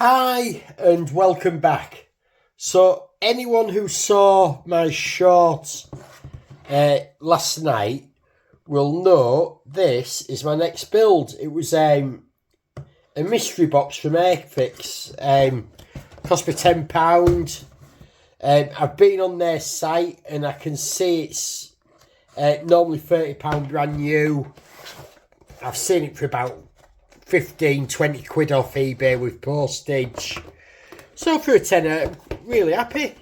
Hi and welcome back. So anyone who saw my short last night will know this is my next build. It was a mystery box from AirFix. Cost me £10. I've been on their site and I can see it's normally £30 brand new. I've seen it for about 15-20 quid off eBay with postage. So for a tenner, really happy.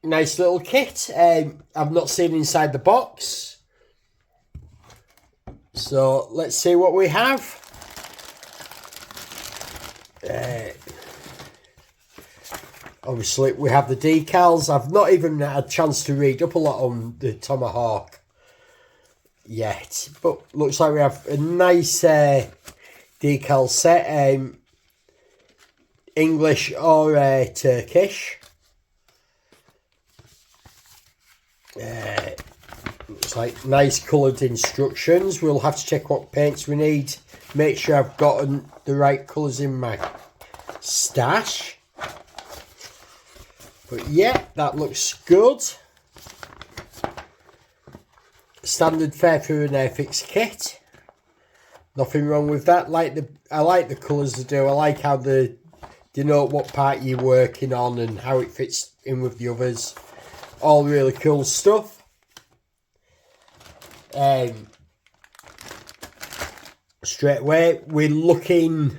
Nice little kit. I've not seen inside the box. So let's see what we have. Obviously we have the decals. I've not even had a chance to read up a lot on the Tomahawk yet, but looks like we have a nice decal set, English or Turkish. Looks like nice coloured instructions. We'll have to check what paints we need, make sure I've gotten the right colours in my stash. But yeah, that looks good. Standard fare for an AirFix kit. Nothing wrong with that. I like the colours they do. I like how they denote what part you're working on and how it fits in with the others. All really cool stuff. Straight away, we're looking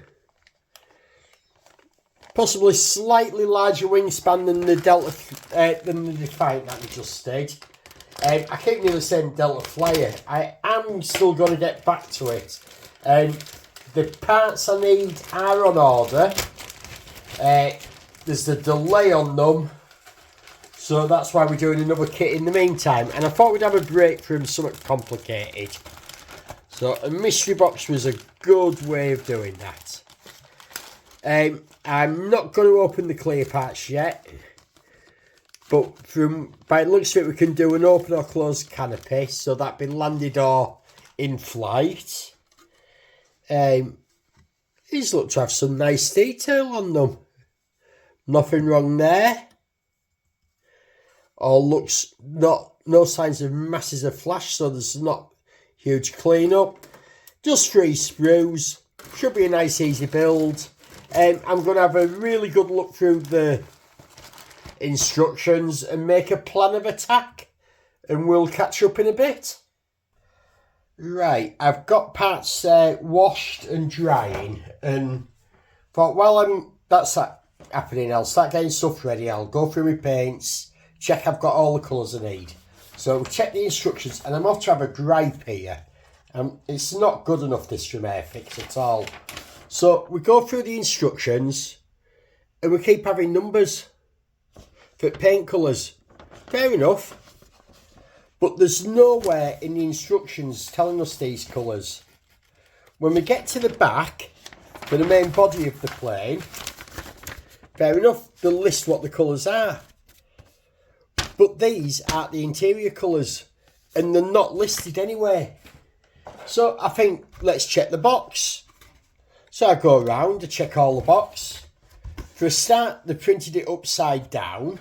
possibly slightly larger wingspan than the than the Defiant that we just did. I keep nearly saying Delta Flyer. I am still going to get back to it. The parts I need are on order. There's a delay on them. So that's why we're doing another kit in the meantime. And I thought we'd have a break from something complicated. So a mystery box was a good way of doing that. I'm not going to open the clear parts yet. But by the looks of it, we can do an open or closed canopy. So that be landed or in flight. These look to have some nice detail on them. Nothing wrong there. All looks no signs of masses of flash. So there's not huge cleanup. Just 3 sprues. Should be a nice easy build. I'm going to have a really good look through the instructions and make a plan of attack, and we'll catch up in a bit. Right, I've got parts washed and drying, and thought while that's happening, I'll start getting stuff ready. I'll go through my paints, check I've got all the colours I need. So we'll check the instructions, and I'm off to have a gripe here. It's not good enough, this from AirFix at all. So we go through the instructions and we keep having numbers for paint colours. Fair enough. But there's nowhere in the instructions telling us these colours. When we get to the back, for the main body of the plane, fair enough, they'll list what the colours are. But these aren't the interior colours, and they're not listed anywhere. So I think, let's check the box. So I go around to check all the box. For a start, they printed it upside down.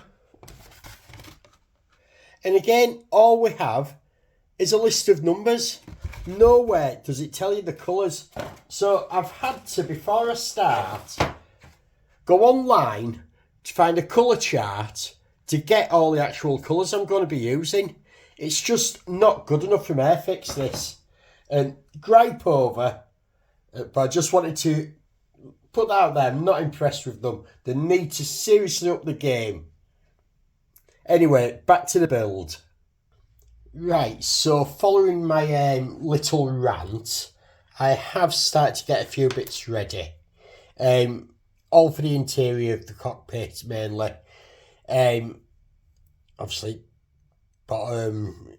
And again, all we have is a list of numbers. Nowhere does it tell you the colours. So I've had to, before I start, go online to find a colour chart to get all the actual colours I'm going to be using. It's just not good enough from AirFix, this. And gripe over, but I just wanted to put that out there. I'm not impressed with them. They need to seriously up the game. Anyway, back to the build. Right, so following my little rant, I have started to get a few bits ready. All for the interior of the cockpit, mainly. Obviously, bottom,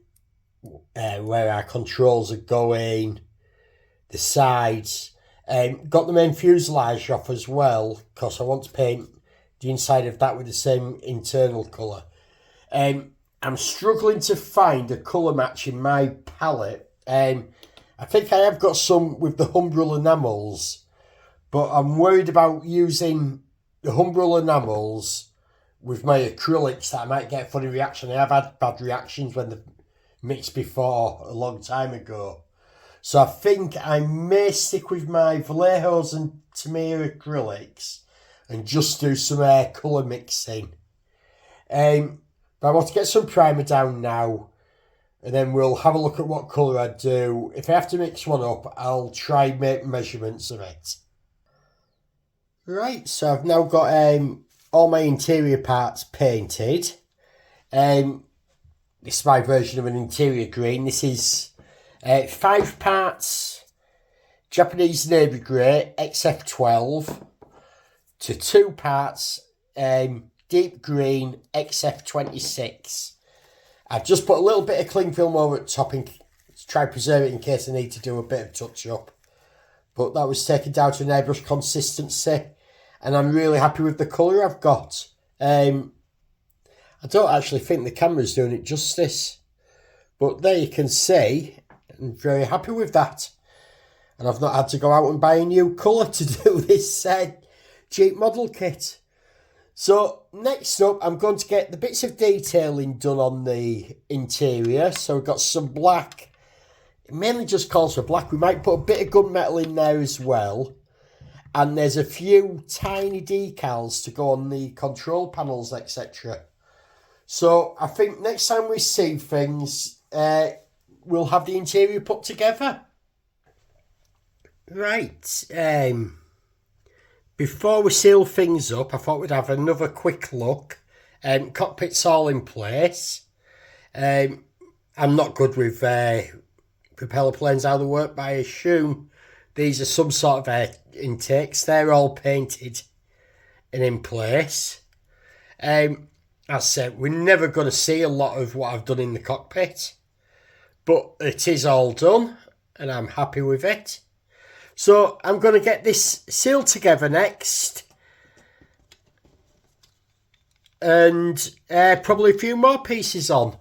where our controls are going, the sides. Got the main fuselage off as well, because I want to paint the inside of that with the same internal colour. I'm struggling to find a colour match in my palette. I think I have got some with the Humbrol enamels, but I'm worried about using the Humbrol enamels with my acrylics that I might get a funny reaction. I have had bad reactions when they've mixed before a long time ago. So I think I may stick with my Vallejos and Tamiya acrylics and just do some colour mixing. But I want to get some primer down now, and then we'll have a look at what colour I do. If I have to mix one up, I'll try and make measurements of it. Right, so I've now got all my interior parts painted. This is my version of an interior green. This is 5 parts Japanese navy grey XF12 to 2 parts deep green XF26. I've just put a little bit of cling film over the top to try and preserve it in case I need to do a bit of touch up. But that was taken down to an airbrush consistency, and I'm really happy with the colour I've got. I don't actually think the camera's doing it justice, but there you can see, I'm very happy with that. And I've not had to go out and buy a new colour to do this cheap model kit. So next up, I'm going to get the bits of detailing done on the interior. So we've got some black. It mainly just calls for black. We might put a bit of gunmetal in there as well. And there's a few tiny decals to go on the control panels, etc. So I think next time we see things, we'll have the interior put together. Right. Before we seal things up, I thought we'd have another quick look. Cockpit's all in place. I'm not good with propeller planes, how they work, but I assume these are some sort of intakes. They're all painted and in place. As I said, we're never going to see a lot of what I've done in the cockpit, but it is all done and I'm happy with it. So I'm going to get this sealed together next, and probably a few more pieces on.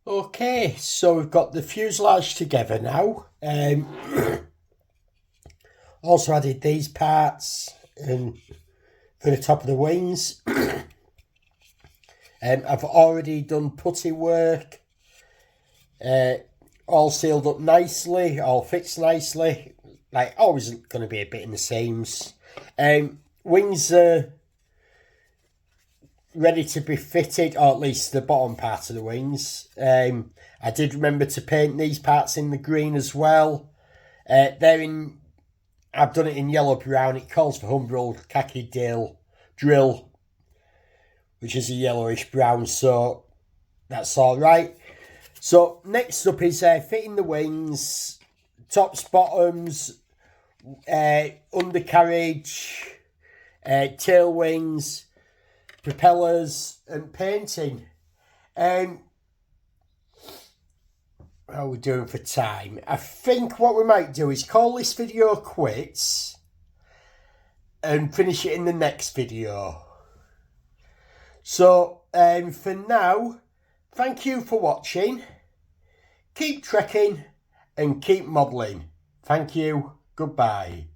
Okay, so we've got the fuselage together now. Also added these parts and for the top of the wings. I've already done putty work. All sealed up nicely, all fixed nicely. Like, always going to be a bit in the seams. Wings are ready to be fitted, or at least the bottom part of the wings. I did remember to paint these parts in the green as well. I've done it in yellow brown. It calls for Humbrol khaki drill, which is a yellowish brown, so that's all right. So next up is fitting the wings, tops, bottoms, undercarriage, tail wings, propellers and painting. How are we doing for time? I think what we might do is call this video quits and finish it in the next video. So for now, thank you for watching. Keep trekking and keep modelling. Thank you. Goodbye.